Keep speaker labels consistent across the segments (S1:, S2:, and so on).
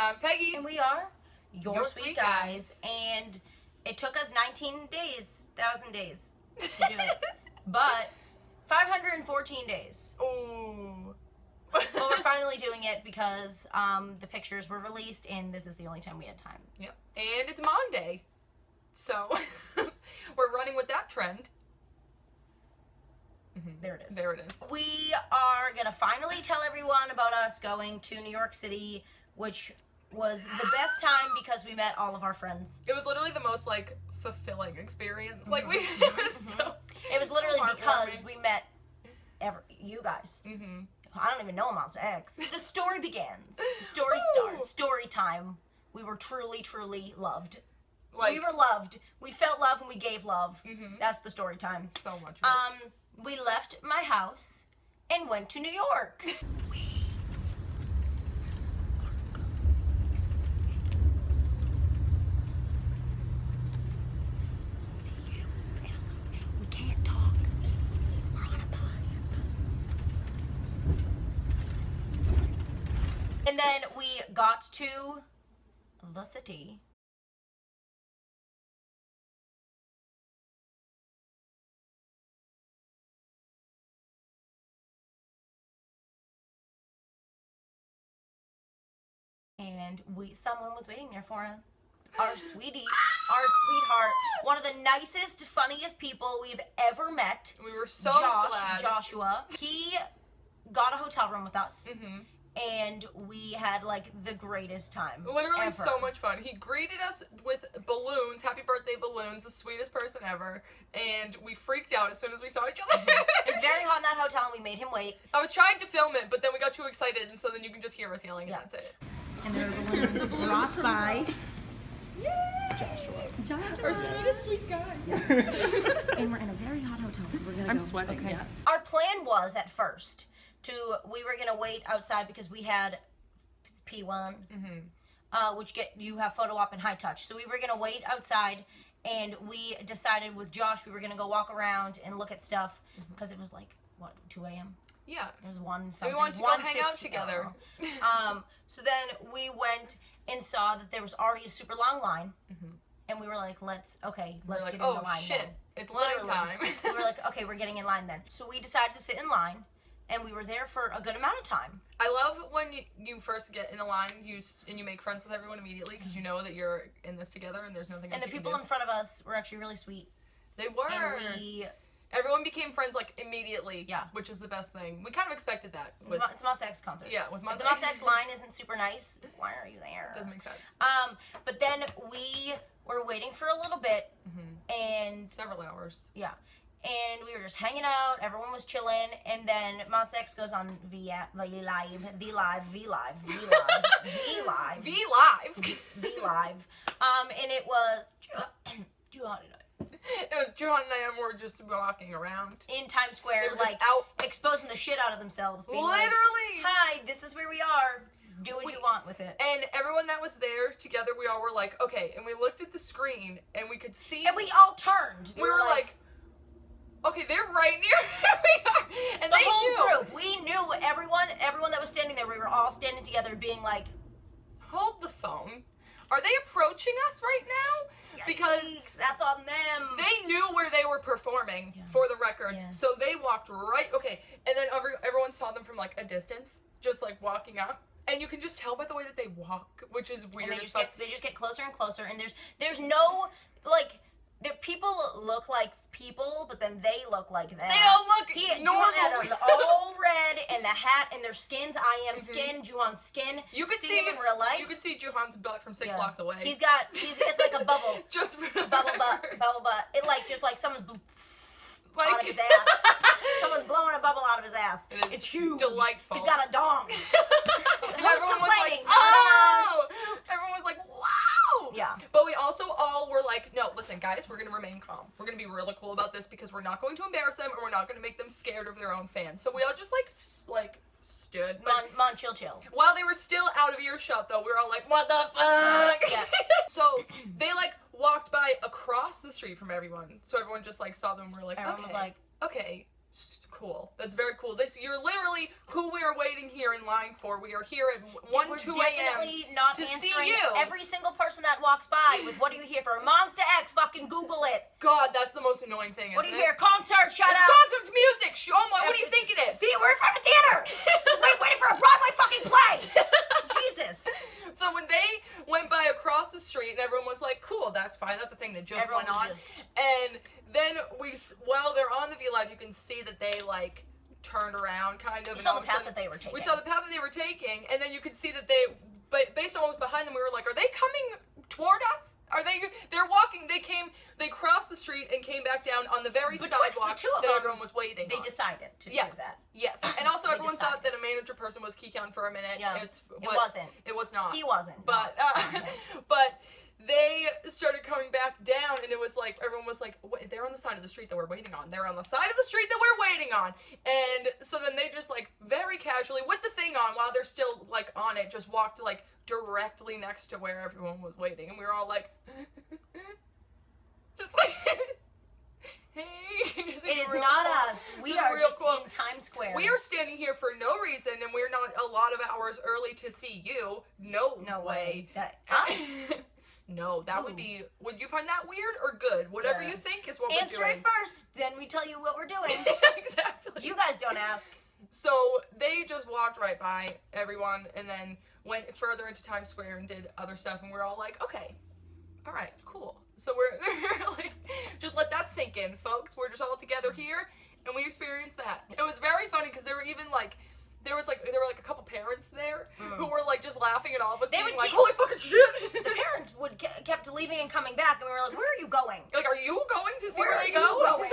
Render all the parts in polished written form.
S1: I'm Peggy.
S2: And we are your sweet guys. And it took us 19,000 days to do it. But 514 days.
S1: Ooh.
S2: Well, we're finally doing it because the pictures were released and this is the only time we had time.
S1: Yep. And it's Monday. So we're running with that trend.
S2: There it is.
S1: There it is.
S2: We are going to finally tell everyone about us going to New York City, which was the best time because we met all of our friends.
S1: It was literally the most, like, fulfilling experience. Like, it was so...
S2: It was literally because we met you guys. I don't even know Monsta X. The story begins. The story starts. Story time. We were truly, truly loved. Like, we were loved. We felt love and we gave love. That's the story time.
S1: So much.
S2: We left my house and went to New York. We can't talk. We're on a bus. And then we got to the city. And someone was waiting there for us. Our sweetie, our sweetheart, one of the nicest, funniest people we've ever met.
S1: We were so glad.
S2: Joshua. He got a hotel room with us. And we had, like, the greatest time.
S1: Literally
S2: ever.
S1: So much fun. He greeted us with balloons, happy birthday balloons, the sweetest person ever. And we freaked out as soon as we saw each other.
S2: It was very hot in that hotel and we made him wait.
S1: I was trying to film it, but then we got too excited, and so then you can just hear us yelling, and that's it.
S2: And there were balloons brought by
S1: Joshua. Our sweetest sweet guy.
S2: And we're in a very hot hotel, so we're gonna
S1: I'm sweating, yeah.
S2: Our plan was, at first, we were gonna wait outside because we had P1, which you have photo op and high touch. So we were gonna wait outside, and we decided with Josh we were gonna go walk around and look at stuff, because it was like, what, 2 a.m.?
S1: Yeah.
S2: It was 1 something.
S1: We wanted to go hang out together.
S2: So then we went and saw that there was already a super long line. And we were like, let's get in the line
S1: shit,
S2: then.
S1: It's line time.
S2: We were like, okay, we're getting in line then. So we decided to sit in line, and we were there for a good amount of time.
S1: I love when you first get in a line and you make friends with everyone immediately because you know that you're in this together and there's nothing else
S2: And the people in front of us were actually really sweet.
S1: They were.
S2: And
S1: everyone became friends, like, immediately.
S2: Yeah.
S1: Which is the best thing. We kind of expected that.
S2: It's a Monsta X concert.
S1: Yeah, with Monsta
S2: If the Monsta X line isn't super nice, why are you there?
S1: Doesn't make sense.
S2: But then we were waiting for a little bit, and...
S1: Several hours.
S2: Yeah. And we were just hanging out, everyone was chilling, and then Monsta X goes on V Live. And it was Juhan and I.
S1: It was Juhan and I were just walking around.
S2: In Times Square, like,
S1: out
S2: exposing the shit out of themselves. Being
S1: literally!
S2: Like, hi, this is where we are. Do what you want with it.
S1: And everyone that was there together, we all were like, okay, and we looked at the screen, and we could see...
S2: And we all turned.
S1: We were like, okay, they're right near where we are. And
S2: the whole group. We knew everyone that was standing there. We were all standing together being like,
S1: hold the phone. Are they approaching us right now?
S2: Yikes,
S1: because
S2: that's on them.
S1: They knew where they were performing, for the record. So they walked right, and then everyone saw them from, like, a distance, just, like, walking up. And you can just tell by the way that they walk, which is weird as fuck.
S2: They just get closer and closer, and there's no, like... People look like people, but then they look like that.
S1: They don't look normal.
S2: Juhan had all red, and the hat, and their skins. I am skin. Juhan's skin.
S1: You could see
S2: him in real life.
S1: You could see Juhan's butt from 6 blocks away.
S2: It's like a bubble.
S1: Just for
S2: bubble butt. It just like someone's out of his ass. Someone's blowing a bubble out of his ass. It's huge.
S1: Delightful.
S2: He's got a dong.
S1: And everyone was like, oh! Everyone was like, wow!
S2: Yeah.
S1: But we also all were like, no, listen, guys, we're going to remain calm. We're going to be really cool about this because we're not going to embarrass them and we're not going to make them scared of their own fans. So we all just, like stood.
S2: Mon, chill.
S1: While they were still out of earshot, though, we were all like, what the fuck?
S2: Yeah.
S1: So they, like, walked by across the street from everyone. So everyone just, like, saw them and were like,
S2: everyone was like,
S1: okay, Cool. That's very cool. You're literally who we are waiting here in line for. We are here at 1, 2 a.m.
S2: not
S1: to
S2: answering
S1: see you.
S2: Every single person that walks by with, what are you here for? Monsta X, fucking Google it.
S1: God, that's the most annoying thing,
S2: What are
S1: isn't
S2: you here? Concert, shut
S1: It's
S2: up.
S1: concert, music. Oh my, what do you think it is?
S2: See, we're in front of a theater. We're waiting for a Broadway fucking play. Jesus.
S1: So when they went by across the street and everyone was like, cool, that's fine. That's the thing that just
S2: Everyone
S1: went on.
S2: was
S1: And then while they're on the V Live, you can see that they like turned around kind of.
S2: We saw the path that they were taking.
S1: We saw the path that they were taking, and then you could see that but based on what was behind them, we were like, are they coming toward us? They're walking, they crossed the street and came back down on the very sidewalk that everyone was waiting on.
S2: They decided to do that.
S1: Yes, and also everyone thought that a manager person was Kihyun for a minute.
S2: Yeah.
S1: It
S2: wasn't.
S1: It was not.
S2: He wasn't.
S1: But, but they started coming back down, and it was like, everyone was like, wait, they're on the side of the street that we're waiting on. They're on the side of the street that we're waiting on. And so then they just, like, very casually, with the thing on, while they're still, like, on it, just walked, like, directly next to where everyone was waiting. And we were all like, just like, hey.
S2: It is not us. We are just in Times Square.
S1: We are standing here for no reason, and we're not a lot of hours early to see you. No way.
S2: Us?
S1: No, that would be... Would you find that weird or good? Whatever you think is what we're doing.
S2: Answer it first, then we tell you what we're doing.
S1: Exactly.
S2: You guys don't ask.
S1: So they just walked right by everyone and then went further into Times Square and did other stuff, and we're all like, okay, all right, cool. So we're like, just let that sink in, folks. We're just all together here, and we experienced that. It was very funny because there were even like... There were a couple parents there who were like just laughing at all of us, being like, "Holy fucking shit!"
S2: The parents kept leaving and coming back, and we were like, "Where are you going?
S1: Like, are you going to see where they
S2: go?"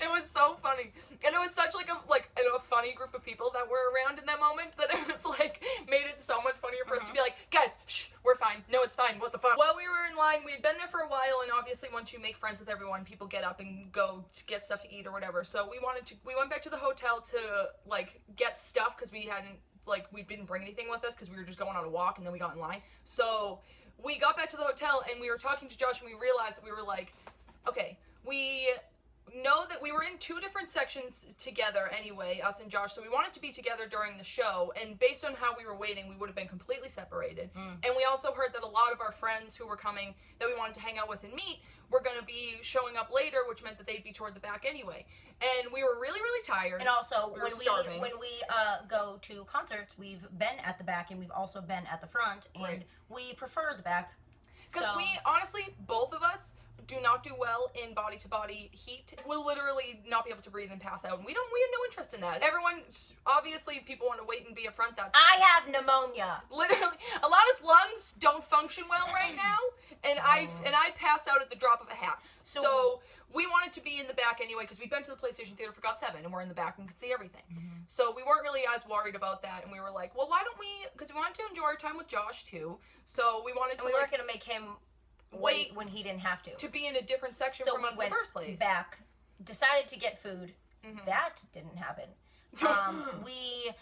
S1: It was so funny, and it was such like a funny group of people that were around in that moment that it was like made it so much funnier for us to be like, "Guys, shh, we're fine. No, it's fine. What the fuck?" While we were in line, we had been there for a while, and obviously once you make friends with everyone, people get up and go to get stuff to eat or whatever. So we went back to the hotel to like get stuff because we didn't bring anything with us because we were just going on a walk and then we got in line. So we got back to the hotel and we were talking to Josh and we realized that we were like, okay, we know that we were in 2 different sections together anyway, us and Josh, so we wanted to be together during the show, and based on how we were waiting, we would have been completely separated. And we also heard that a lot of our friends who were coming that we wanted to hang out with and meet were going to be showing up later, which meant that they'd be toward the back anyway. And we were really, really tired.
S2: And also, when we go to concerts, we've been at the back and we've also been at the front, and we prefer the back.
S1: Because we, honestly, both of us, do not do well in body-to-body heat. We'll literally not be able to breathe and pass out, and we had no interest in that. Everyone, obviously, people want to wait and be up front.
S2: I have pneumonia.
S1: Literally, a lot of lungs don't function well right now, and I pass out at the drop of a hat. So we wanted to be in the back anyway, because we've been to the PlayStation Theater for GOT7, and we're in the back and could see everything. So we weren't really as worried about that, and we were like, well, why don't we, because we wanted to enjoy our time with Josh, too, so we wanted to,
S2: we weren't going to make him wait when he didn't have to
S1: be in a different section from us in the first place.
S2: Back, decided to get food. That didn't happen. we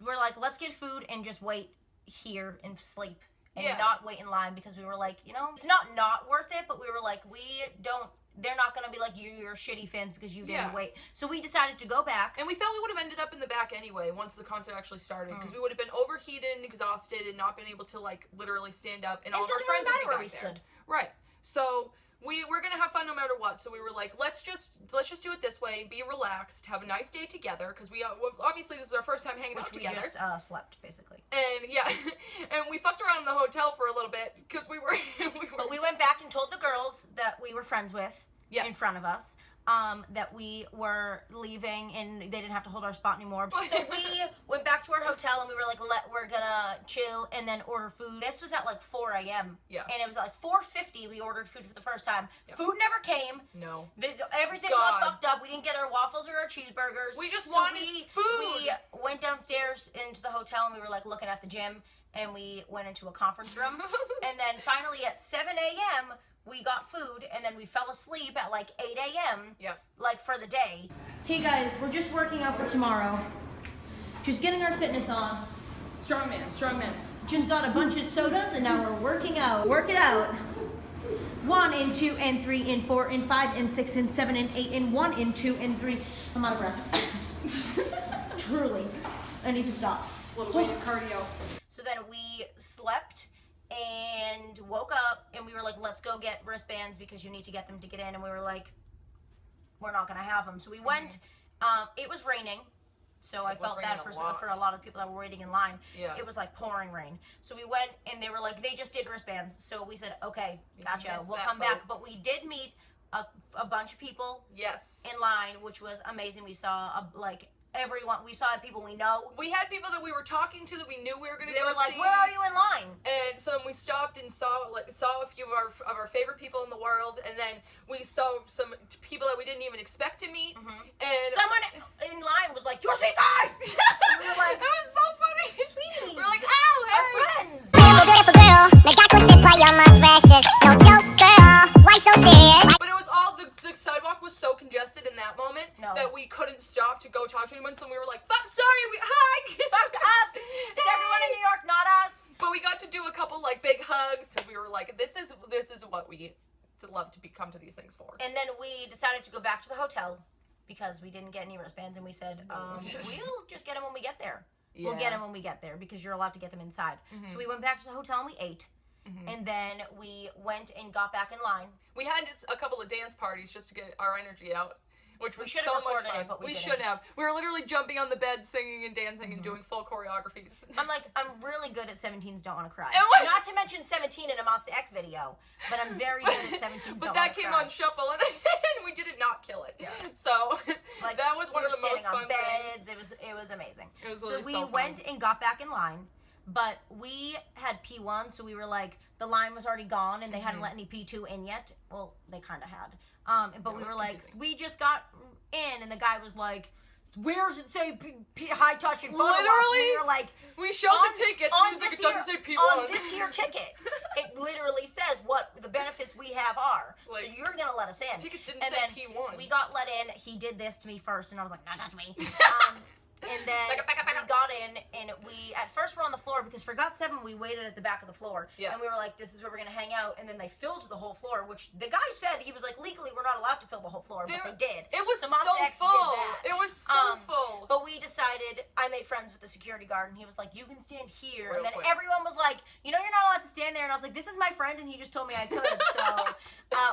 S2: were like, let's get food and just wait here and sleep and not wait in line, because we were like, it's not worth it, but we were like, they're not going to be like, you're shitty fans because you didn't wait. So we decided to go back.
S1: And we felt we would have ended up in the back anyway once the concert actually started, because we would have been overheated and exhausted and not been able to, like, literally stand up, and all of our friends would be back there. Right. So we're going to have fun no matter what. So we were like, let's just do it this way, be relaxed, have a nice day together, because we obviously this is our first time hanging out together.
S2: We just slept, basically.
S1: And and we fucked around in the hotel for a little bit because we were
S2: But we went back and told the girls that we were friends with in front of us that we were leaving and they didn't have to hold our spot anymore. So we went back to our hotel and we were like, we're gonna chill and then order food. This was at like 4 a.m.
S1: Yeah.
S2: And it was at like 4:50 we ordered food for the first time. Yeah. Food never came.
S1: No.
S2: Everything got fucked up. We didn't get our waffles or our cheeseburgers.
S1: We just wanted food.
S2: We went downstairs into the hotel and we were like looking at the gym, and we went into a conference room. And then finally at 7 a.m. we got food, and then we fell asleep at like 8 a.m.
S1: Yep.
S2: Like for the day. Hey guys, we're just working out for tomorrow. Just getting our fitness on.
S1: Strong man.
S2: Just got a bunch of sodas and now we're working out. Work it out. 1 and 2 and 3 and 4 and 5 and 6 and 7 and 8 and 1 and 2 and 3. I'm out of breath. Truly. I need to stop.
S1: A little weighted cardio.
S2: So then we slept and woke up and we were like, let's go get wristbands because you need to get them to get in. And we were like, we're not going to have them. So we went. It was raining. So I felt bad for a lot of people that were waiting in line. Yeah. It was like pouring rain. So we went and they were like, they just did wristbands. So we said, okay, gotcha. We'll come back. But we did meet a bunch of people in line, which was amazing. We saw everyone. We saw people we know.
S1: We had people that we were talking to that we knew we were going to go see.
S2: They were like, where are you in line?
S1: And so then we stopped and saw a few of our favorite people in the world, and then we saw some people that we didn't even expect to meet. And
S2: someone in line was like, "You're sweet guys." We were like,
S1: that was so funny.
S2: Sweeties.
S1: We're like, "Ow, hey,
S2: our friends."
S3: Beautiful girl, make that question play on my precious. No joke, girl. Why so serious?
S1: But it was all the sidewalk was so congested in that moment that we couldn't stop to go talk to anyone. So we were like, "Fuck, sorry, hi."
S2: Fuck us. It's everyone in New York, not us.
S1: But we got to do a couple big hugs because we were like, this is what we love to come to these things for.
S2: And then we decided to go back to the hotel because we didn't get any wristbands, and we said, we'll just get them when we get there. Yeah. We'll get them when we get there because you're allowed to get them inside. So we went back to the hotel and we ate. And then we went and got back in line.
S1: We had just a couple of dance parties just to get our energy out, which was so much fun. We should have. We were literally jumping on the bed, singing and dancing and doing full choreographies.
S2: I'm really good at 17s Don't Wanna Cry. Not to mention 17 in a Monsta X video, but I'm very good at 17s Don't Wanna Cry.
S1: But that came on shuffle and we did not kill it. Yeah. So that was one of the most fun things.
S2: It was amazing.
S1: It was really
S2: so we went and got back in line. But we had P1, so we were like, the line was already gone, and they hadn't let any P2 in yet. Well, they kind of had. But we were like, we just got in, and the guy was like, where does it say high touch and photo op?
S1: Literally,
S2: we were like,
S1: we showed the tickets, and he was like, it doesn't say P1.
S2: On this here ticket, it literally says what the benefits we have are. So you're going to let us in.
S1: Tickets didn't say P1.
S2: We got let in. He did this to me first, and I was like, not touch me. And then we got in, and we, at first we're on the floor, because for Got 7, we waited at the back of the floor. Yeah. And we were like, this is where we're going to hang out. And then they filled the whole floor, which the guy said, he was like, legally, we're not allowed to fill the whole floor, but they did.
S1: It was so full. It was so full.
S2: But we decided, I made friends with the security guard, and he was like, you can stand here. And then everyone was like, you know, you're not allowed to stand there. And I was like, this is my friend, and he just told me I could. So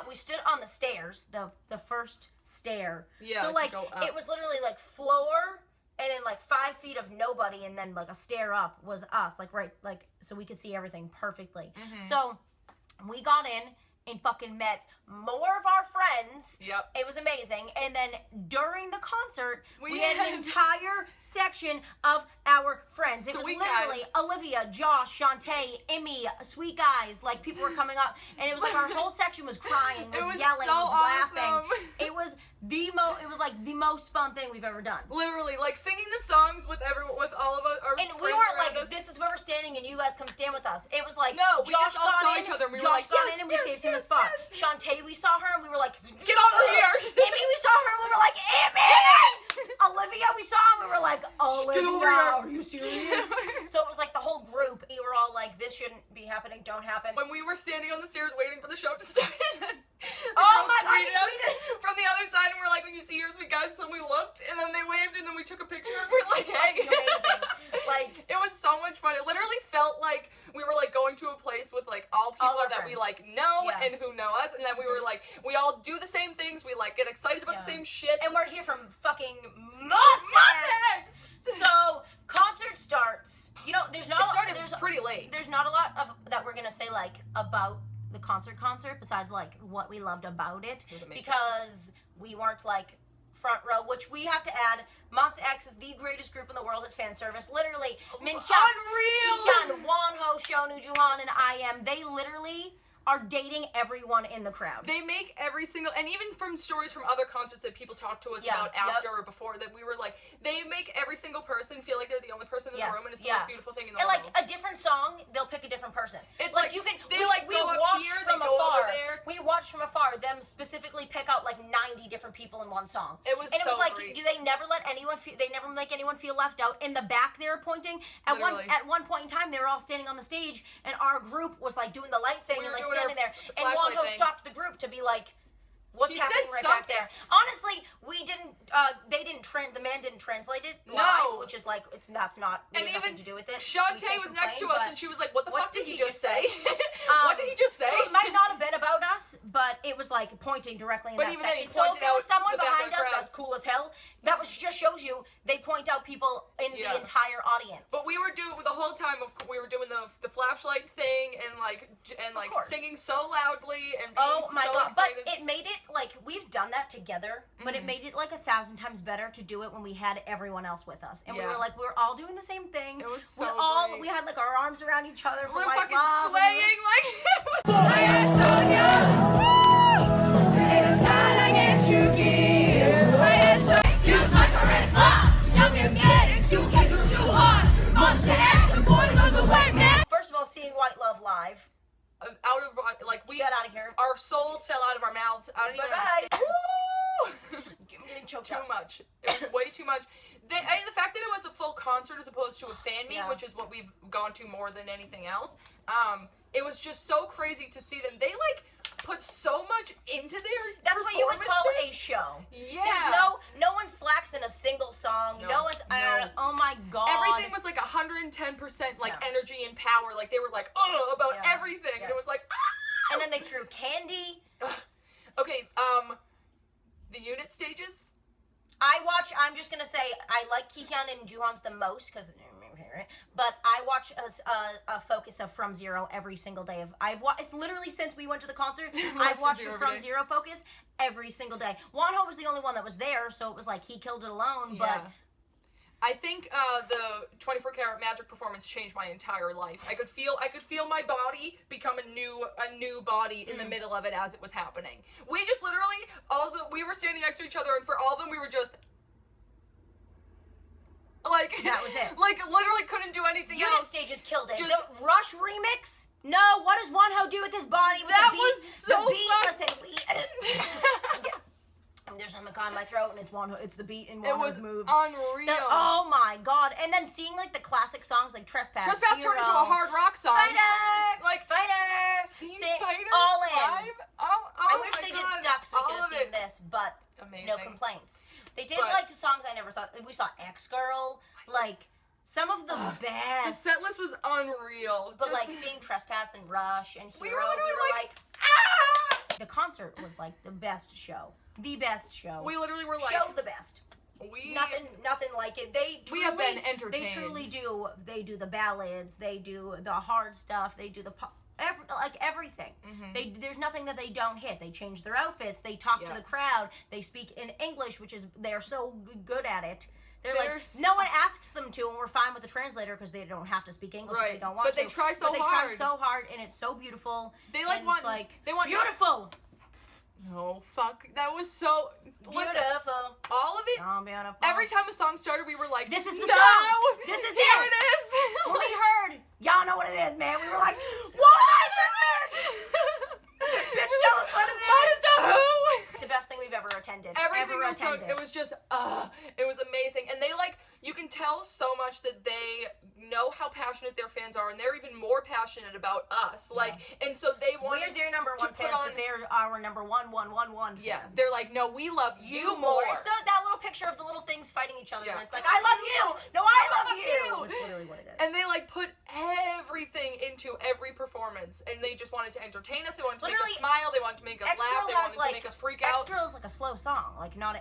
S2: we stood on the stairs, the first stair. Yeah. So, it was literally, floor, and then 5 feet of nobody, and then a stair up was us, so we could see everything perfectly. So we got in and fucking met more of our friends. Yep. It was amazing. And then during the concert, we had an entire section of our friends. It was literally Olivia, Josh, Shantae, Emmy, sweet guys. People were coming up, and it was our whole section was crying, was yelling, was laughing. It was the most fun thing we've ever done.
S1: Literally, singing the songs with all of our friends.
S2: And we weren't this is where we're standing, and you guys come stand with us. It was
S1: no, we just all saw each other, and we were like,
S2: Josh got in, and we saved him a spot. Shantae, we saw her, and we were like,
S1: get over here.
S2: Emmy, we saw her, and we were like, Emmy! Olivia, we saw her, and we were like, Olivia, are you serious? So it was the whole group. We were all like, this shouldn't be happening, don't happen.
S1: When we were standing on the stairs waiting for the show to start,
S2: oh my God,
S1: from the other side, and we're like, when you see your sweet guys, so we looked, and then they waved, and then we took a picture, and we're like, hey.
S2: Amazing.
S1: It was so much fun. It literally felt like we were going to a place with all people that we know and who know us, and then we were we all do the same things. We get excited about the same shit,
S2: and we're here from fucking Monsta. So concert starts. You know, it started
S1: pretty late.
S2: There's not a lot of that we're gonna say about the concert besides what we loved about it, because we weren't front row, which we have to add. Monsta X is the greatest group in the world at fan service. Literally,
S1: unreal.
S2: Minhyuk, Wonho, Shonu, Juhan, and I am. They literally are dating everyone in the crowd.
S1: They make every single, and even from stories from other concerts that people talk to us about after or before, that we were they make every single person feel like they're the only person in the room, and it's the most beautiful thing in the world.
S2: And a different song, they'll pick a different person. It's you can,
S1: they go up here, they go over there.
S2: We watched from afar them specifically pick out 90 different people in one song.
S1: It was
S2: so great. They never let anyone they never make anyone feel left out. In the back they were pointing. At one point in time, they were all standing on the stage, and our group was doing the light thing, and standing there, and
S1: flashlight
S2: Wonho
S1: thing.
S2: stopped the group to be like, "What's
S1: He
S2: happening
S1: said
S2: right
S1: something.
S2: back there?" Honestly, we didn't. The man didn't translate it live,
S1: No.
S2: which is like that's not.
S1: And
S2: we have
S1: even
S2: nothing to do with it.
S1: Shantae was next to us, and she was like, "What the fuck did he just say? What did he just say?"
S2: So it might not have been about us, but it was like pointing directly in
S1: But
S2: that
S1: even then,
S2: section.
S1: he
S2: So if
S1: pointed
S2: it was
S1: out
S2: someone
S1: the back of
S2: behind
S1: the
S2: us,
S1: crowd.
S2: that's cool as hell. That was just shows you they point out people in the entire audience.
S1: But we were doing the whole time. We were doing the flashlight thing and singing so loudly and being
S2: oh my
S1: so
S2: god!
S1: excited.
S2: But it made it like we've done that together, but it made it like 1,000 times better to do it when we had everyone else with us, and we were like all doing the same thing.
S1: It was so
S2: we had like our arms around each other for
S1: we're
S2: White
S1: fucking
S2: Love.
S1: swaying like.
S4: Excuse my charisma, young and mad, it's too kids are too hard. Monsta X, the boys on the way, man.
S2: First of all, seeing White Love live,
S1: Out of we
S2: get out of here.
S1: Our souls fell out of our mouths. I don't even
S2: Bye-bye.
S1: understand.
S2: I'm getting choked
S1: Too
S2: up.
S1: much. It was way too much. The fact that it was a full concert as opposed to a fan meet, which is what we've gone to more than anything else. It was just so crazy to see them. They like put so much into their
S2: That's what you would call a
S1: performances.
S2: show.
S1: Yeah.
S2: There's no one slacks in a single song. No one's oh my god.
S1: Everything was like 110% like energy and power. Like they were like about everything. And it was like
S2: And then they threw candy.
S1: Okay, the unit stages.
S2: I'm just gonna say I like Kihyun and Juhan's the most because, but I watch a focus of From Zero every single day. It's literally since we went to the concert. I've watched the From Zero focus every single day. Wonho was the only one that was there, so it was like he killed it alone. But
S1: I think the 24 Karat Magic performance changed my entire life. I could feel my body become a new body in the middle of it as it was happening. We just literally we were standing next to each other, and for all of them we were just like
S2: that was it.
S1: Like literally couldn't do anything
S2: Unit
S1: else.
S2: stages killed it.
S1: Just-
S2: The Rush remix. No, what does Wonho do with his body? With
S1: That
S2: the beat?
S1: was so
S2: the beat.
S1: fun.
S2: Listen, there's something caught in my throat, and it's Wonho. It's the beat and
S1: It
S2: Wonho's
S1: was
S2: moves.
S1: unreal.
S2: Oh my god! And then seeing like the classic songs like Trespass.
S1: Trespass
S2: Hero,
S1: turned into a hard rock song.
S2: Fighter,
S1: Like
S2: fighter,
S1: Seen
S2: Say-
S1: Fighter
S2: all in.
S1: live? Oh
S2: I
S1: my
S2: wish they did
S1: God.
S2: Stuck so we
S1: All
S2: could have
S1: of
S2: seen
S1: it.
S2: this, but
S1: Amazing.
S2: no complaints. They did
S1: But-
S2: like songs I never thought. We saw X Girl, like some of the
S1: The
S2: best.
S1: set list was unreal.
S2: But
S1: Just-
S2: like seeing Trespass and Rush and Hero,
S1: we were literally like,
S2: the concert was like the best show. The best show.
S1: we literally were like,
S2: show the best.
S1: we
S2: Nothing like it. We
S1: have been entertained.
S2: They truly do. They do the ballads. They do the hard stuff. They do the pop. Everything. There's nothing that they don't hit. They change their outfits. They talk to the crowd. They speak in English, which is they're so good at it. They're like, no one asks them to, and we're fine with the translator because they don't have to speak English if they don't want
S1: But
S2: to.
S1: they try so
S2: but they
S1: hard.
S2: try so hard, and it's so beautiful.
S1: They like
S2: and
S1: want
S2: they
S1: want
S2: beautiful.
S1: No, fuck. That was so listen,
S2: Beautiful.
S1: all of it.
S2: Oh, beautiful.
S1: Every time a song started, we were like,
S2: This is the
S1: no,
S2: song. This is
S1: here
S2: it.
S1: it is.
S2: When we heard, y'all know what it is, man. We were like, what is it? Bitch, tell us what it is.
S1: What is the who?
S2: The best thing we've ever attended.
S1: Every
S2: ever
S1: single song,
S2: attended.
S1: it was just, it was amazing. And they you can tell so much that they know how passionate their fans are, and they're even more passionate about us. And so they wanted
S2: We're their number one
S1: put
S2: fans,
S1: on-
S2: but they're our number one fans.
S1: Yeah, they're like, no, we love you more.
S2: It's that little picture of the little things fighting each other,
S1: Yeah.
S2: and it's like, I love you. No, I love you. That's literally what it is.
S1: And they put everything into every performance, and they just wanted to entertain us. They wanted to make us smile. They wanted to make us laugh. They wanted to make us freak out.
S2: X-Drill is like a slow song,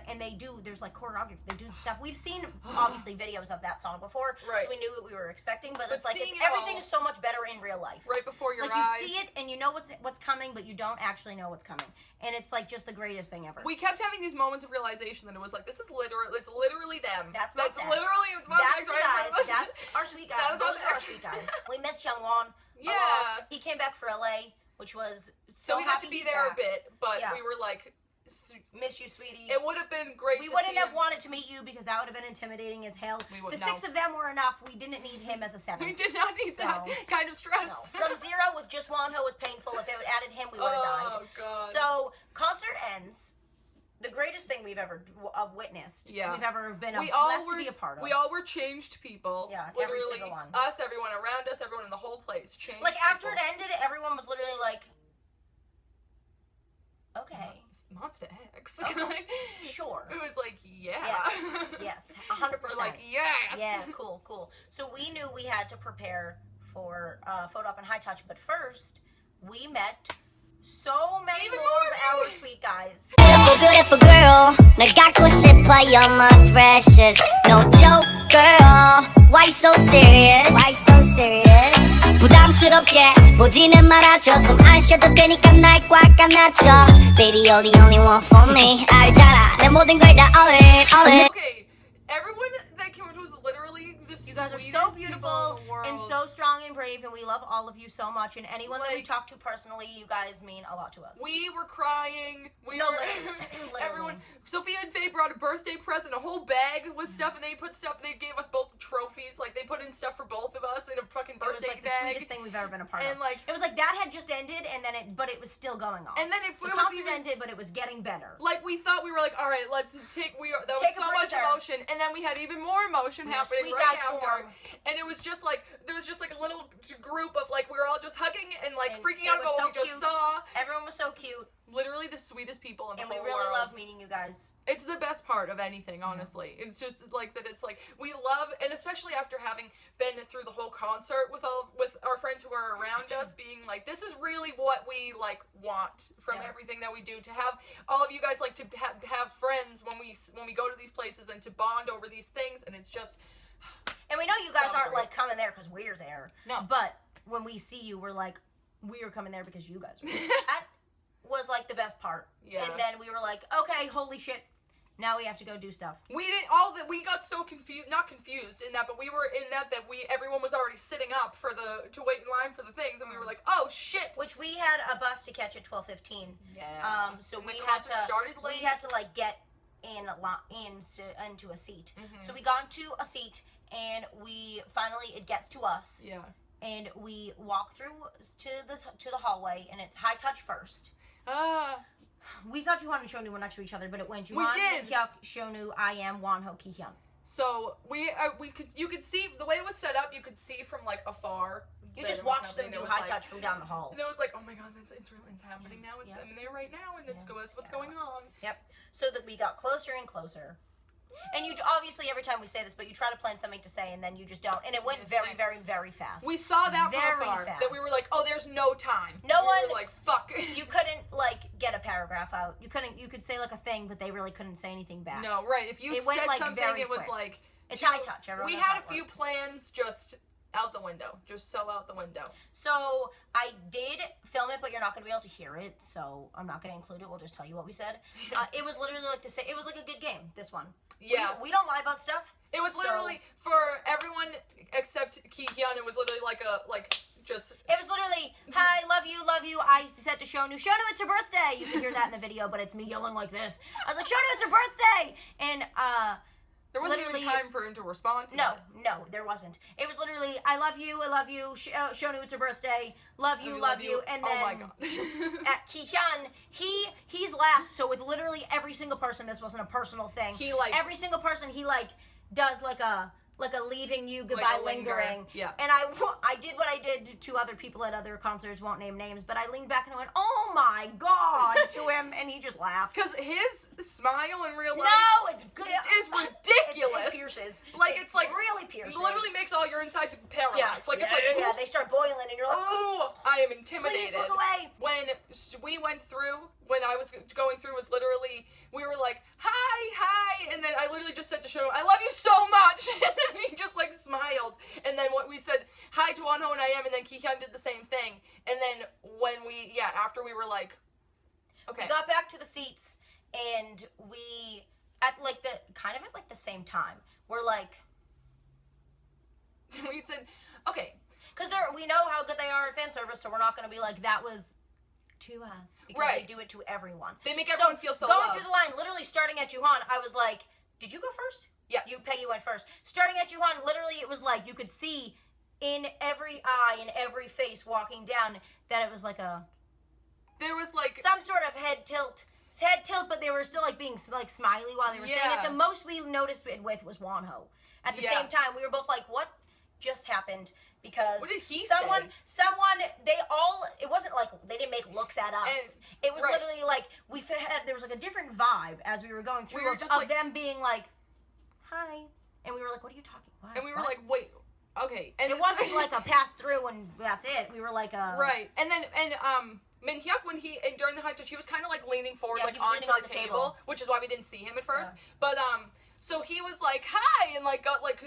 S2: and they do. There's like choreography. They do stuff. We've seen obviously videos of that song before,
S1: Right.
S2: so we knew what we were expecting. But it's
S1: seeing it
S2: everything
S1: all
S2: is so much better in real life.
S1: Right before your
S2: like
S1: eyes.
S2: you see it and you know what's coming, but you don't actually know what's coming, and it's like just the greatest thing ever.
S1: We kept having these moments of realization that it was like, it's literally them.
S2: That's
S1: literally
S2: That's the guys.
S1: right.
S2: That's our sweet guys.
S1: That was
S2: Those
S1: Monsta
S2: are our
S1: X.
S2: sweet guys. We miss Youngwon.
S1: Yeah.
S2: A lot. He came back for LA, which was
S1: So we got
S2: happy
S1: to be
S2: he's
S1: there
S2: back.
S1: a bit, but
S2: Yeah.
S1: we were like,
S2: Miss you, sweetie.
S1: it would have been great
S2: We
S1: to
S2: wouldn't
S1: see
S2: have
S1: him.
S2: wanted to meet you because that would have been intimidating as hell.
S1: We would-
S2: The
S1: no.
S2: 6 of them were enough. We didn't need him as a 7.
S1: We did not need that kind of stress.
S2: No. From 0 with just Wonho was painful. If it would added him, we would have died.
S1: Oh, God.
S2: So, concert ends. The greatest thing we've ever witnessed.
S1: Yeah.
S2: We've ever been
S1: we all
S2: blessed
S1: were,
S2: to be a part of.
S1: We all were changed people.
S2: Yeah,
S1: literally,
S2: every single one.
S1: Us, everyone around us, everyone in the whole place changed.
S2: Like, after
S1: people.
S2: it ended, everyone was literally like, Okay.
S1: Monsta X.
S2: Sure.
S1: It was like, yeah.
S2: Yes, 100%.
S1: We're like, yes.
S2: Yeah, cool. So we knew we had to prepare for photo op and high touch, but first we met so many
S1: Even
S2: more
S1: more
S2: of our
S1: people.
S2: sweet guys.
S3: Beautiful girl, 나가고 싶어, you're my precious. No joke, girl. Why so serious? Why so serious? 부담스럽게 보지는 말아줘. 손 안 쉬어도 되니까 날 꽉 안아줘. Baby, you're the only one for me. 알잖아, 내 모든 걸 다 all in.
S1: Okay, everyone that came up to us was literally the
S2: You guys are
S1: sweetest
S2: so
S1: people
S2: beautiful
S1: in the world.
S2: and so strong and brave, and we love all of you so much. And anyone that we
S1: Like-
S2: talk to personally, you guys mean a lot to us.
S1: We were crying.
S2: No,
S1: were
S2: literally.
S1: everyone. Sophia and Faye brought a birthday present, a whole bag with stuff, and they put stuff. They gave us both trophies. Like they put in stuff for both of us in a fucking
S2: It was
S1: birthday
S2: like the
S1: bag.
S2: sweetest thing we've ever been a part
S1: And,
S2: of.
S1: like-
S2: it was like that had just ended, and then but it was still going on.
S1: And then if
S2: the
S1: it was
S2: concert
S1: even
S2: ended, but it was getting better.
S1: like we thought, we were like, all right, let's take. That was
S2: Take a
S1: so much
S2: breather.
S1: emotion, and then we had even more emotion
S2: We were
S1: happening
S2: sweet
S1: right
S2: guys
S1: after.
S2: form.
S1: And it was just like there was just like a little group of like we were all just hugging and like
S2: And
S1: freaking
S2: it
S1: out
S2: was
S1: about
S2: so
S1: what we just
S2: cute.
S1: saw.
S2: Everyone was so cute,
S1: Literally the sweetest people in the
S2: and we
S1: whole
S2: really
S1: world.
S2: love meeting you guys.
S1: It's the best part of anything, honestly. It's just like that. It's like we love, and especially after having been through the whole concert with our friends who are around us, being like, this is really what we like want from
S2: Yeah.
S1: everything that we do. To have all of you guys like to have friends when we go to these places and to bond over these things, and it's just.
S2: And we know you guys
S1: So
S2: aren't
S1: great.
S2: like coming there because we're there.
S1: No.
S2: But when we see you, we're like, we are coming there because you guys are there. That was like the best part.
S1: Yeah.
S2: And then we were like, okay, holy shit. Now we have to go do stuff.
S1: We didn't we got so confused, not confused in that, but we were in that everyone was already sitting up to wait in line for the things, and we were like, oh shit.
S2: Which we had a bus to catch at 12:15.
S1: Yeah.
S2: So
S1: And the
S2: we had
S1: concert
S2: to
S1: started late.
S2: we had to like get into a seat.
S1: Mm-hmm.
S2: So we got into a seat, and it gets to us,
S1: Yeah.
S2: and we walk through to the hallway, and it's high touch first. We thought Juhan and Shonu were next to each other, but it went Juhan,
S1: did.
S2: Hyuk, Shonu, I am, Wonho, Kihyun.
S1: So you could see the way it was set up. You could see from like afar.
S2: You
S1: that
S2: just
S1: it was
S2: watched them
S1: nothing.
S2: do
S1: It was
S2: high
S1: like-
S2: touch from down the hall.
S1: And it was like, oh my god, it's happening now. It's
S2: Yeah.
S1: them there right now, and it's
S2: Yes,
S1: what's
S2: yeah.
S1: going on.
S2: Yep. So that we got closer and closer. And you obviously every time we say this, but you try to plan something to say and then you just don't. And it went
S1: Just
S2: very,
S1: like-
S2: very, very fast.
S1: We saw that from
S2: Very
S1: afar.
S2: fast.
S1: That we were like, oh, there's no time.
S2: No
S1: we
S2: one-
S1: were like, fuck.
S2: You couldn't like get a paragraph out. You could say like a thing, but they really couldn't say anything back.
S1: No, right. If you
S2: It went,
S1: said
S2: like,
S1: something,
S2: very
S1: it was
S2: quick.
S1: like
S2: It's high touch. Everyone
S1: We
S2: knows
S1: had
S2: how
S1: a
S2: it
S1: few
S2: works.
S1: plans just out the window, just so out the window.
S2: So I did film it, but you're not going to be able to hear it. So I'm not going to include it. We'll just tell you what we said. It was literally like the same. It was like a good game. This one.
S1: Yeah.
S2: We don't lie about stuff.
S1: It was
S2: So-
S1: literally for everyone except Kihyun. It was literally just.
S2: It was literally, hi, love you. I said to Shonu, it's her birthday. You can hear that in the video, but it's me yelling like this. I was like, Shonu, it's her birthday. And
S1: There wasn't even
S2: literally-
S1: time for him to respond to
S2: no,
S1: that.
S2: there wasn't. It was literally, I love you. Shonu, it's her birthday. Love you. And then
S1: oh my god.
S2: at Kihyun, he's last. So with literally every single person, this wasn't a personal thing.
S1: He, like-
S2: every single person, he like does like a leaving you goodbye
S1: a linger.
S2: lingering.
S1: Yeah.
S2: And I did what I did to other people at other concerts, won't name names, but I leaned back and I went, oh my god, to him, and he just laughed.
S1: Because his smile in real life
S2: No, it's good.
S1: is ridiculous.
S2: It pierces.
S1: Like, it's like-
S2: really pierces.
S1: literally makes all your insides paralyzed.
S2: Yeah,
S1: Like it's
S2: yeah,
S1: like
S2: they start boiling, and you're like,
S1: oh, I am
S2: please
S1: intimidated.
S2: look away.
S1: When we went through, when I was going through, was literally, we were like, hi, and then I literally just said to Shono, I love you so much, and he just like smiled, and then what we said, hi to Wonho and I am, and then Kihyun did the same thing, and then when after we were like, okay.
S2: We got back to the seats, and we, at the same time, we're like,
S1: we said, okay,
S2: because we know how good they are at fan service, so we're not going to be like, that was to us. Because
S1: Right.
S2: they do it to everyone.
S1: They make everyone feel so
S2: going
S1: loved.
S2: through the line, literally starting at Juhan, I was like, did you go first?
S1: Yes.
S2: Peggy went first. Starting at Juhan, literally it was like, you could see in every eye, in every face walking down, that it was like
S1: there was like,
S2: some sort of head tilt, but they were still like being like smiley while they were saying
S1: Yeah.
S2: it. The most we noticed it with was Wonho. At the
S1: Yeah.
S2: same time, we were both like, what just happened because
S1: What did he
S2: someone,
S1: say?
S2: it wasn't like they didn't make looks at us. It was literally like there was like a different vibe as we were going through
S1: were
S2: of
S1: just like,
S2: them being like, hi. And we were like, what are you talking about?
S1: And we were like, wait, okay. And
S2: it wasn't like a pass through and that's it. We were like
S1: right. And then Minhyuk, when during the high touch, he was kind of like leaning forward, like onto
S2: on
S1: the table, which is why we didn't see him at first. But so he was like, hi, and like got like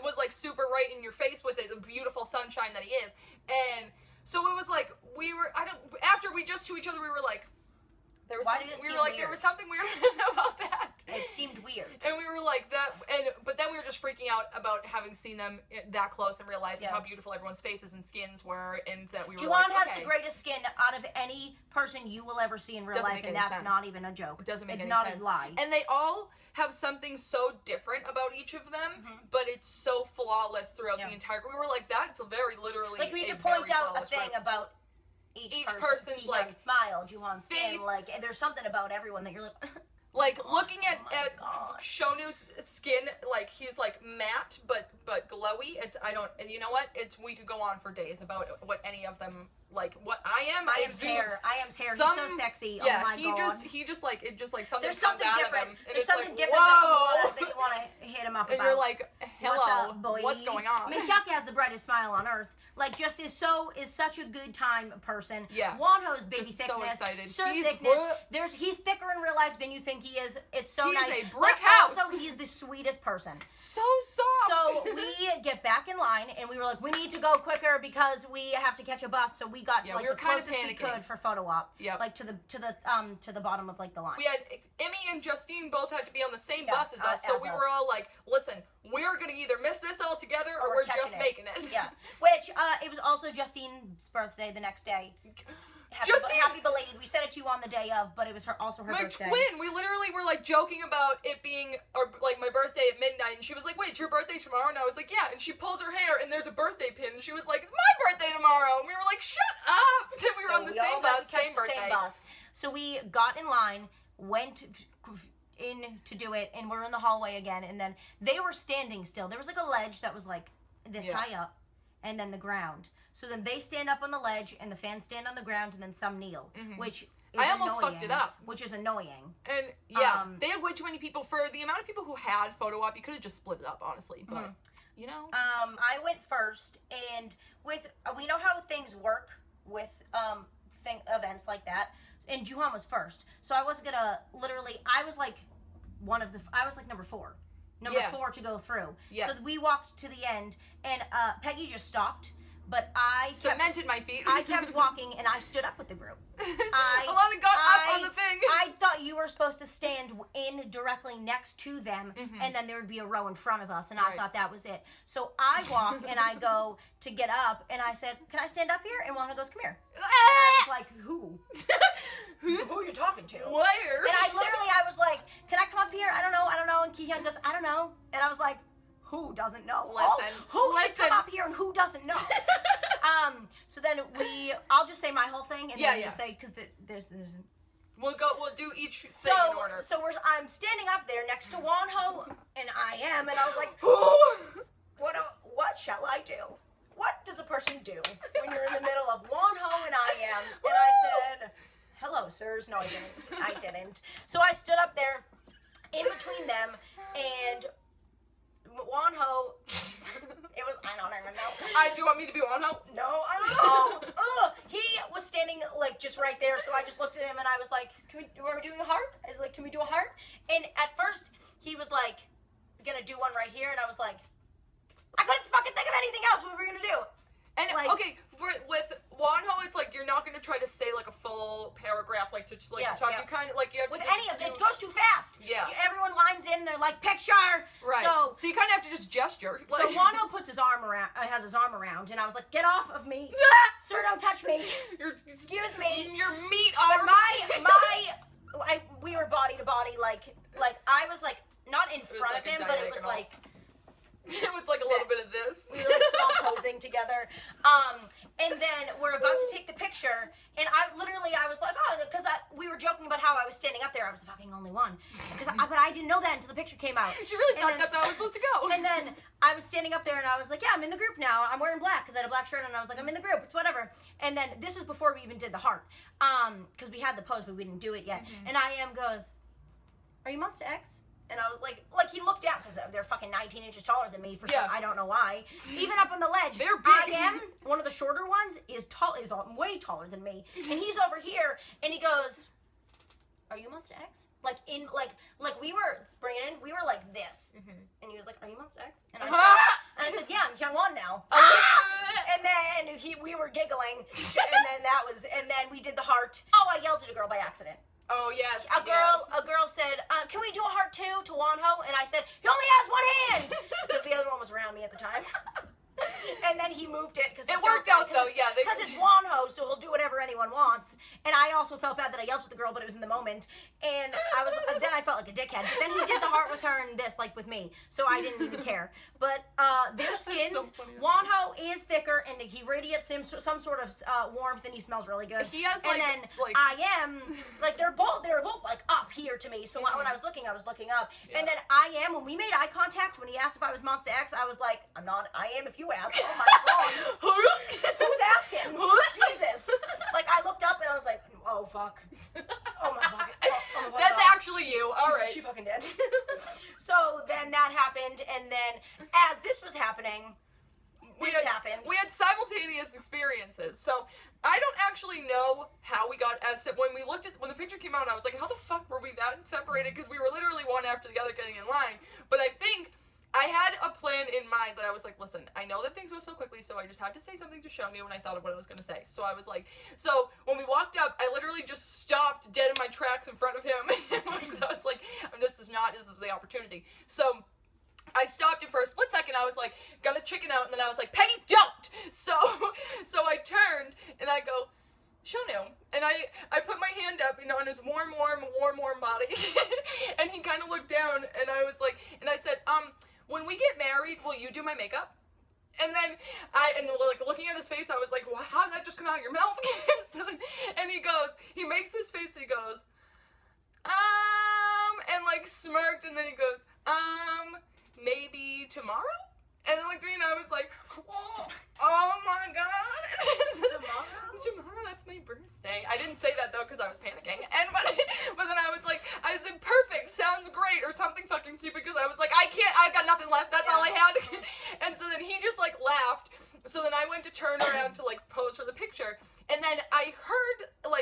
S1: was like super right in your face with it, the beautiful sunshine that he is. And so it was like after we just to each other, we were like, there was there was something weird about that.
S2: It seemed weird.
S1: And we were like but then we were just freaking out about having seen them that close in real life and how beautiful everyone's faces and skins were, and that we were
S2: Juwan has the greatest skin out of any person you will ever see in real life, and that's not even a joke.
S1: It doesn't make any
S2: sense.
S1: sense.
S2: It's not a lie.
S1: And they all have something so different about each of them, but it's so flawless throughout the entire. We were like, that's very literally
S2: like we could point out a thing about each person's like smile, Juwan's skin, like, and there's something about everyone that you're like.
S1: Like looking at Shonu's skin, like he's like matte but glowy. And you know what? We could go on for days about what any of them like. What Iam's hair. He's so sexy.
S2: Yeah, oh my God.
S1: he just like it just like something
S2: There's
S1: comes
S2: something
S1: out
S2: different.
S1: of him.
S2: There's something
S1: like,
S2: different
S1: whoa!
S2: that you want to hit him up
S1: and
S2: about.
S1: you're like, hello,
S2: what's up, boy?
S1: What's going on?
S2: Minhyuk has the brightest smile on earth. Like, just is such a good time person.
S1: Yeah.
S2: Wonho's baby
S1: just
S2: thickness,
S1: so excited.
S2: He's thicker in real life than you think he is. It's so nice.
S1: He's a brick house.
S2: Also, he's the sweetest person.
S1: So soft.
S2: So we get back in line, and we were like, we need to go quicker because we have to catch a bus. So we got to like the closest we could for photo op.
S1: Yeah.
S2: Like to the bottom of like the line.
S1: We had Emmy and Justine both had to be on the same bus as us, so we were all like, listen, we're gonna either miss this all together or we're just making it.
S2: Yeah. Which it was also Justine's birthday the next day. Happy belated. We said it to you on the day of, but it was also her birthday.
S1: My twin. We literally were like joking about it being like my birthday at midnight, and she was like, "Wait, it's your birthday tomorrow?" And I was like, "Yeah." And she pulls her hair, and there's a birthday pin, and she was like, "It's my birthday tomorrow." And we were like, "Shut up!" And then we were on the same bus, same birthday.
S2: So we got in line, went in to do it, and we're in the hallway again, and then they were standing still. There was like a ledge that was like this high up, and then the ground. So then they stand up on the ledge, and the fans stand on the ground, and then some kneel, which is
S1: I almost fucked it up.
S2: Which is annoying.
S1: And they had way too many people. For the amount of people who had photo op, you could have just split it up, honestly. But you know,
S2: I went first, and we know how things work with events like that. And Juwan was first, so I wasn't gonna I was like number 4. Number 4 to go through. Yes. So we walked to the end, and Peggy just stopped. But I
S1: cemented my feet.
S2: I kept walking, and I stood up with the group.
S1: Alana got up on the thing.
S2: I thought you were supposed to stand in directly next to them, and then there would be a row in front of us, and I thought that was it. So I walk, and I go to get up, and I said, "Can I stand up here?" And Wanda goes, "Come here." And I was like, "Who? Who are you talking to?"
S1: Where?
S2: And I was like, "Can I come up here?" I don't know. And Kihyun goes, "I don't know." And I was like, who doesn't know?
S1: Listen.
S2: Who should come up here and who doesn't know? So then I'll just say my whole thing, and then you say, because there's
S1: we'll do each thing in order.
S2: So I'm standing up there next to Wonho, and and I was like, what shall I do? What does a person do when you're in the middle of Wonho and I am? And I said, hello, sirs. No, I didn't. So I stood up there in between them, and Wonho, I don't even know.
S1: Do you want me to be Wonho?
S2: No, I don't know. He was standing like just right there, so I just looked at him and I was like, are we doing a heart? I was like, can we do a heart? And at first, he was like, gonna do one right here, and I was like, I couldn't fucking think of anything else. What were we gonna do?
S1: And okay, with Wonho, it's like you're not gonna try to say like a full paragraph, to talk. You kind of like you have
S2: with
S1: to
S2: any of it goes too fast.
S1: Yeah,
S2: everyone lines in, and they're like picture.
S1: Right. So you kind of have to just gesture.
S2: So Wonho puts his arm around, has his arm around, and I was like, get off of me, sir, don't touch me. Excuse me.
S1: Your meat arms.
S2: But we were body to body, like I was like not in front of him, but it was like
S1: It was like a little bit of this.
S2: We were like posing together. And then we're about to take the picture, and I was like, oh, because we were joking about how I was standing up there. I was the fucking only one. But I didn't know that until the picture came out.
S1: She really thought that's how I was supposed to go.
S2: And then I was standing up there, and I was like, yeah, I'm in the group now. I'm wearing black because I had a black shirt, and I was like, I'm in the group. It's whatever. And then this was before we even did the heart, because we had the pose, but we didn't do it yet. Mm-hmm. And I goes, are you Monsta X? And I was like he looked down because they're fucking 19 inches taller than me for some, I don't know why. Even up on the ledge,
S1: they're big.
S2: I am one of the shorter ones is way taller than me, and he's over here, and he goes, "Are you Monsta X?" Like we were bringing in, we were like this, and he was like, "Are you Monsta X?" And I said, "Yeah, I'm Hyungwon now." And then we were giggling, and then we did the heart. Oh, I yelled at a girl by accident.
S1: Oh yes.
S2: A girl said, "Can we do a heart too to Wonho?" And I said, "He only has one hand," because the other one was around me at the time. And then he moved it because
S1: it worked out though. Yeah,
S2: because it's Wonho, so he'll do whatever anyone wants. And I also felt bad that I yelled at the girl, but it was in the moment. And then I felt like a dickhead. But then he did the heart with her and this, like with me, so I didn't even care. But their skins, so Wonho is thicker, and he radiates some sort of warmth, and he smells really good.
S1: He has
S2: I am like they're both like up here to me. So when I was looking up, and then when we made eye contact, when he asked if I was Monsta X, I was like, I'm not. I am if you ask. Oh my god. Who's asking? Jesus. Like I looked up and I was like, oh fuck. Oh my fuck. Oh my
S1: That's
S2: god.
S1: actually you. All right.
S2: She fucking did. So then that happened, and then as this was happening, this happened.
S1: We had simultaneous experiences. So I don't actually know how we got when the picture came out, I was like, how the fuck were we that separated? Because we were literally one after the other getting in line. But I think I had a plan in mind that I was like, listen, I know that things go so quickly, so I just had to say something to show me when I thought of what I was going to say. So I was like, so when we walked up, I literally just stopped dead in my tracks in front of him. I was like, this is the opportunity. So I stopped it for a split second. I was like, gonna chicken out, and then I was like, Peggy, don't! So I turned, and I go, Shonu. And I put my hand up, on his warm body, and he kind of looked down, and I was like, and I said, when we get married, will you do my makeup? And then looking at his face, I was like, well, how did that just come out of your mouth? And he makes this face, and he goes, and smirked, and then he goes, maybe tomorrow? And then looked at me, and I was like, oh my god. Tomorrow, that's my birthday. I didn't say that though because I was panicking. But then I said perfect, sounds great, or something fucking stupid because I was like, I've got nothing left, that's all I had. And so then he just laughed. So then I went to turn around to pose for the picture. And then I heard how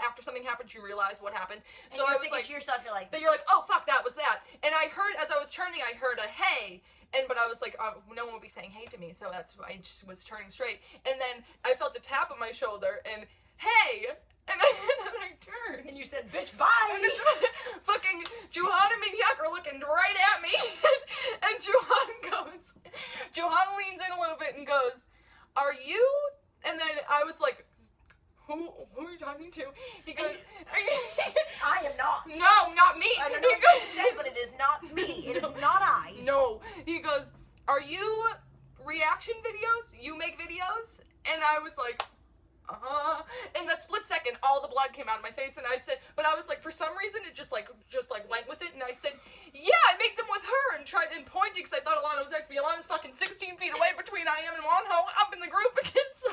S1: after something happens you realize what happened. So I was
S2: thinking to yourself, you're like,
S1: oh fuck, that was that. And I heard as I was turning, I heard a hey. But I was like, no one would be saying hey to me, so that's why I just was turning straight. And then I felt a tap on my shoulder, and hey! And then I turned.
S2: And you said, bitch, bye!
S1: And it's fucking Juhan and Migyak are looking right at me. And Juhan leans in a little bit and goes, are you? And then I was like, who are you talking to? He goes,
S2: I am not.
S1: No, not me.
S2: I don't know what to say, but it is not me. It is not I.
S1: No. He goes, are you reaction videos? You make videos? And I was like, in that split second, all the blood came out of my face, and I said, but I was like, for some reason, it just went with it, and I said, yeah, I make them with her, and pointing, because I thought Alana was next to me. Alana's fucking 16 feet away between I am and Wonho, up in the group again, so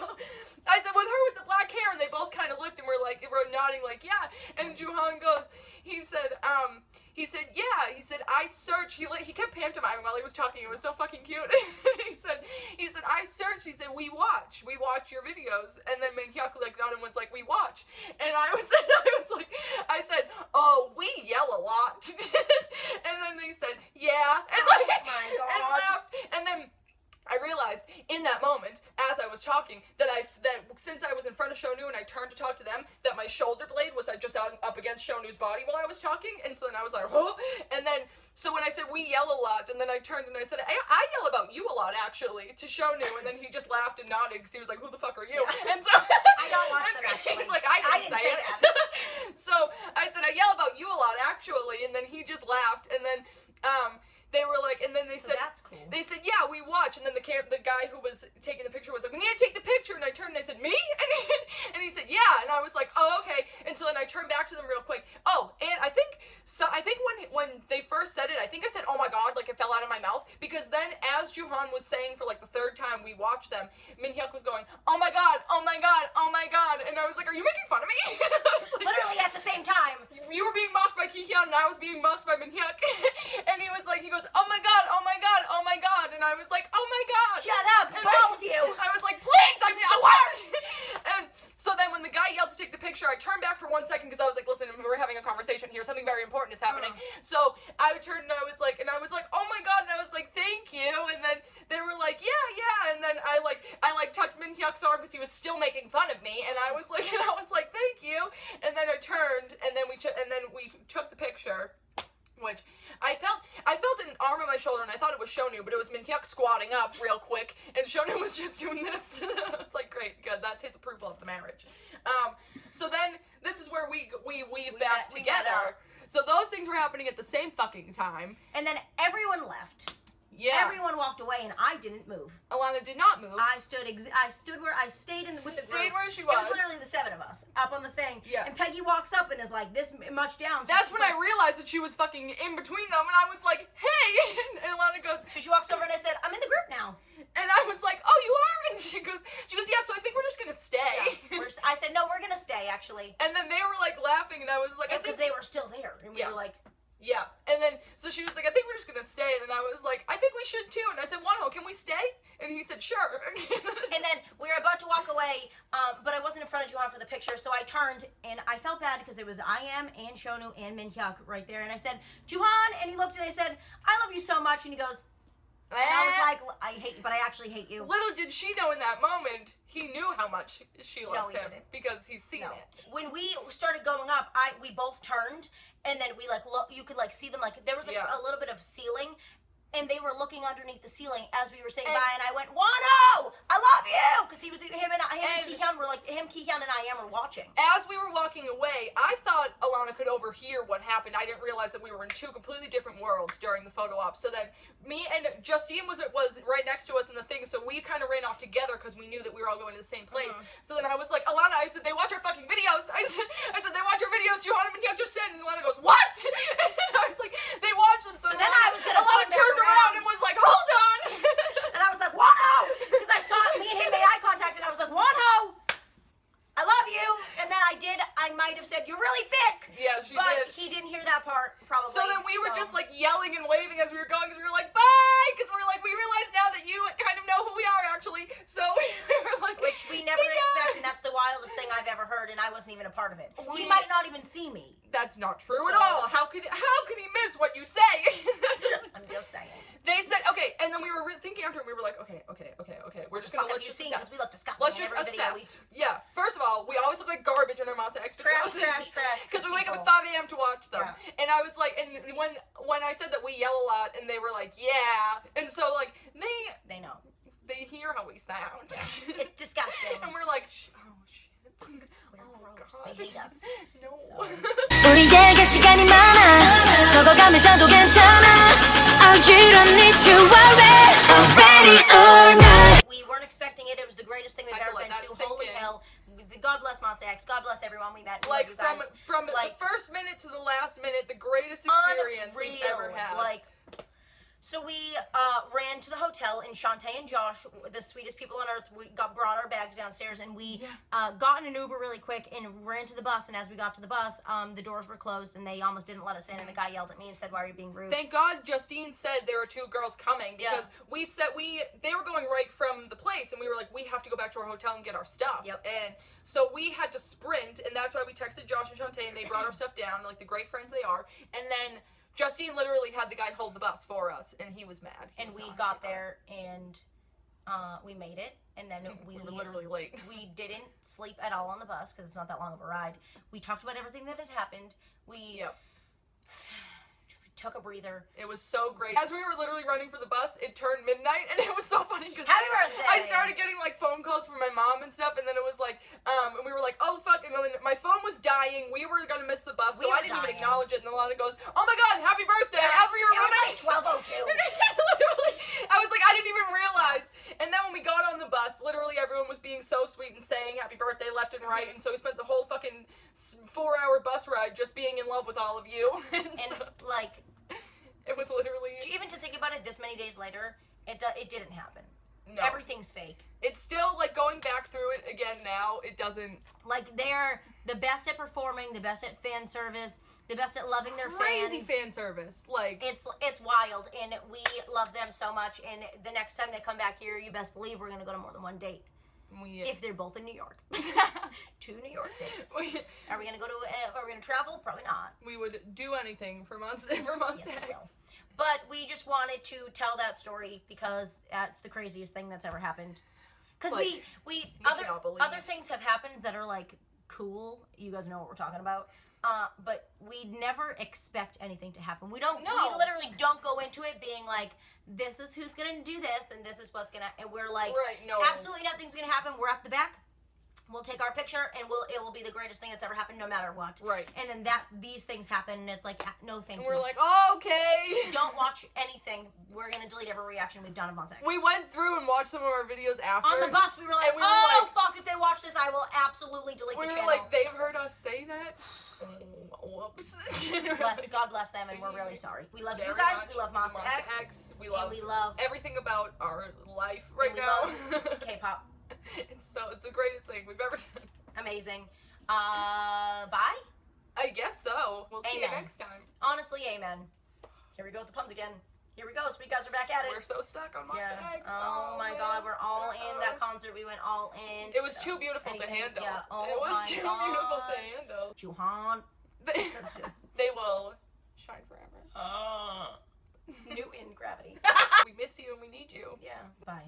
S1: I said, with her with the black hair, and they both kind of looked, and we're nodding yeah, and Juhan goes, he said, I searched, he kept pantomiming while he was talking, it was so fucking cute. he said, I searched, he said, we watch your videos, and then Migyak looked down and was like, we watch, and I said, oh, we yell a lot, and then they said, yeah, and
S2: oh my God.
S1: and laughed, and then I realized in that moment, as I was talking, that since I was in front of Shonu and I turned to talk to them, that my shoulder blade was just up against Shonu's body while I was talking, and so then I was like, oh, and then, so when I said we yell a lot, and then I turned and I said, I yell about you a lot, actually, to Shonu, and then he just laughed and nodded, because he was like, who the fuck are you? Yeah. And so,
S2: I don't watch them, actually.
S1: He's like, I didn't say it. So I said, I yell about you a lot, actually, and then he just laughed, and then, they were like, and then they said,
S2: that's cool.
S1: They said, yeah, we watch. And then the guy who was taking the picture was like, we need to take the picture. And I turned and I said, me? And he said, yeah. And I was like, oh, okay. And so then I turned back to them real quick. Oh, and I think when they first said it, I think I said, oh my God, like it fell out of my mouth. Because then as Juhan was saying for like the third time we watched them, Minhyuk was going, oh my God, oh my God, oh my God. And I was like, are you making fun of me? I was like,
S2: literally at the same time.
S1: You were being mocked by Kihyun and I was being mocked by Minhyuk. And he was like, he goes, oh my God, oh my God, oh my God. And I was like, oh my God.
S2: Shut up, both of you.
S1: I was like, please, I mean, worse. And so then when the guy yelled to take the picture, I turned back for 1 second because I was like, listen, we're having a conversation here. Something very important is happening. So I turned and I was like, oh my God. And I was like, thank you. And then they were like, yeah. And then I tucked Minhyuk's arm because he was still making fun of me. And I was like, thank you. And then I turned and then we took the picture. Which I felt an arm on my shoulder and I thought it was Shonu, but it was Minhyuk squatting up real quick and Shonu was just doing this. I was like, great, good, that's his approval of the marriage. So then this is where we weave back together. So those things were happening at the same fucking time.
S2: And then everyone left.
S1: Yeah.
S2: Everyone walked away and I didn't move.
S1: Alana did not move.
S2: I stood where I stayed with the group.
S1: Stayed where she was.
S2: It was literally the 7 of us up on the thing.
S1: Yeah.
S2: And Peggy walks up and is like this much down. So
S1: that's when I realized that she was fucking in between them and I was like, hey! And Alana goes,
S2: so she walks over and I said, I'm in the group now.
S1: And I was like, oh, you are? And she goes, yeah, so I think we're just gonna stay.
S2: Yeah. I said, no, we're gonna stay actually.
S1: And then they were like laughing and I was like,
S2: because they were still there. And we were like,
S1: yeah, and then, so she was like, I think we're just gonna stay, and then I was like, I think we should too, and I said, Wonho, can we stay? And he said, sure.
S2: And then we were about to walk away, but I wasn't in front of Juhan for the picture, so I turned, and I felt bad because it was I am, and Shonu, and Minhyuk right there, and I said, Juhan, and he looked and I said, I love you so much, and he goes, and I was like, I hate you, but I actually hate you.
S1: Little did she know in that moment, he knew how much she loves him, because he's seen it.
S2: When we started going up, we both turned, and then we you could see them, there was a little bit of ceiling, and they were looking underneath the ceiling as we were saying bye, and I went, Wano, I love you, because he was him and Kihyun were Kihyun and I am were watching.
S1: As we were walking away, I thought Alana could overhear what happened. I didn't realize that we were in two completely different worlds during the photo op. So then me and Justine was right next to us in the thing, so we kind of ran off together because we knew that we were all going to the same place. So then I was like, Alana, I said, they watch our fucking videos. I said, they watch your videos. Juhan and Minhyuk just said, and Alana goes, what? And I was like, they watch them. So
S2: then I was gonna
S1: Alana turned around and was like, hold on.
S2: And I was like, Wano! Because I saw me and him made eye contact, and I was like, Wano! I love you. And then I might have said, you're really thick.
S1: Yeah, she did.
S2: But he didn't hear that part, probably.
S1: So then we were just yelling and waving as we were going, because we were like, bye! Because we were like, we realize now that you kind of know who we are, actually. So we were like,
S2: which we never expect, and that's the wildest thing I've ever heard, and I wasn't even a part of it. He might not even see me.
S1: That's not true at all. How could he miss what you say?
S2: I'm just saying.
S1: They said, okay, and then we were thinking after, and we were like, okay. We're just gonna let's just assess.
S2: We look disgusting.
S1: Let's just assess. Yeah. First of all, we always look like garbage in our Monsta X videos.
S2: Trash.
S1: Because we wake up at 5 a.m. to watch them. Yeah. And I was like, and when I said that we yell a lot, and they were like, yeah, and so they know. They hear how we sound.
S2: It's disgusting.
S1: And we're like, oh shit.
S2: We're gross. They hate us.
S1: No.
S3: 우리에게 시간이 많아 걷어가면 자도 괜찮아 You don't need to worry Already or not
S2: We weren't expecting it. It was the greatest thing we've ever been to. Holy hell. God bless Monsta X. God bless everyone we met.
S1: Like from the first minute to the last minute, the greatest experience we've ever had.
S2: So we ran to the hotel, and Shantae and Josh, the sweetest people on earth, we brought our bags downstairs, and we got in an Uber really quick and ran to the bus, and as we got to the bus, the doors were closed, and they almost didn't let us in, and the guy yelled at me and said, why are you being rude?
S1: Thank God Justine said there were two girls coming, because they were going right from the place, and we were like, we have to go back to our hotel and get our stuff.
S2: Yep.
S1: And so we had to sprint, and that's why we texted Josh and Shantae, and they brought our stuff down, like the great friends they are, and then Justine literally had the guy hold the bus for us, and he was mad.
S2: And we got there, and we made it, and then we
S1: were literally late.
S2: We didn't sleep at all on the bus, because it's not that long of a ride. We talked about everything that had happened. We took a breather.
S1: It was so great. As we were literally running for the bus, it turned midnight, and it was so funny, because
S2: Happy birthday!
S1: I started getting, phone calls from my mom and stuff, and then it was and we were like, oh, fuck, and then my phone was dying. dying. We were gonna miss the bus, so
S2: We
S1: I
S2: were
S1: didn't even
S2: dying.
S1: acknowge it. And then Lana goes, "Oh my God, happy birthday!" As we were
S2: It was
S1: running.
S2: like 12:02.
S1: Literally, I was like, I didn't even realize. And then when we got on the bus, literally everyone was being so sweet and saying happy birthday left and right. And so we spent the whole fucking 4-hour bus ride just being in love with all of you. And
S2: And
S1: so
S2: like,
S1: it was literally.
S2: even to think about it, this many days later, it didn't happen.
S1: No.
S2: Everything's fake.
S1: It's still, like, going back through it again now, it doesn't.
S2: Like, they're the best at performing, the best at fan service, the best at loving their
S1: Crazy
S2: fans.
S1: fan service. Like,
S2: It's wild, and we love them so much. And the next time they come back here, you best believe we're gonna go to more than one date. If they're both in New York. 2 New York dates. Are we gonna go to? Are we gonna travel? Probably not.
S1: we would do anything for Monsta. For Monsta.
S2: Yes, we will. But we just wanted to tell that story because that's the craziest thing that's ever happened. Because
S1: Like,
S2: we
S1: cannot believe.
S2: other things have happened that are like cool. You guys know what we're talking about. But we never expect anything to happen. We don't.
S1: No.
S2: We literally don't go into it being like, this is who's gonna do this, and this is what's gonna. And we're like,
S1: Right, no.
S2: absolutely nothing's gonna happen. We're at the back. We'll take our picture, and it will be the greatest thing that's ever happened, no matter what.
S1: Right.
S2: And then these things happen, and it's like, no, thank
S1: And
S2: you.
S1: we're like, oh, okay.
S2: Don't watch anything. We're gonna delete every reaction we've done of Monsta X.
S1: We went through and watched some of our videos after.
S2: On the bus, we were like,
S1: And we were
S2: oh,
S1: like-
S2: fuck, if they watch this, I will absolutely delete
S1: We
S2: the
S1: were
S2: channel.
S1: like, they've heard us say that. Whoops.
S2: God bless them, and we're really sorry. We love you
S1: Very
S2: guys.
S1: much.
S2: We love Monsta X.
S1: We
S2: And
S1: love
S2: we love
S1: everything about our life right
S2: we
S1: now.
S2: love K-pop.
S1: It's the greatest thing we've ever done.
S2: Amazing. Bye?
S1: I guess so. We'll see you
S2: Amen.
S1: next time.
S2: Honestly, amen. Here we go with the puns again. Here we go. Sweet guys are back at it.
S1: We're so stuck on Monsta
S2: Yeah.
S1: X.
S2: Oh my
S1: man.
S2: God, we're all in that concert. We went all in.
S1: It was
S2: So,
S1: too beautiful to
S2: anything-
S1: handle.
S2: Yeah. Oh
S1: it was
S2: my
S1: too
S2: God.
S1: beautiful to handle.
S2: Juhan. That's just
S1: They will shine forever.
S2: new in gravity.
S1: We miss you and we need you.
S2: Yeah. Bye.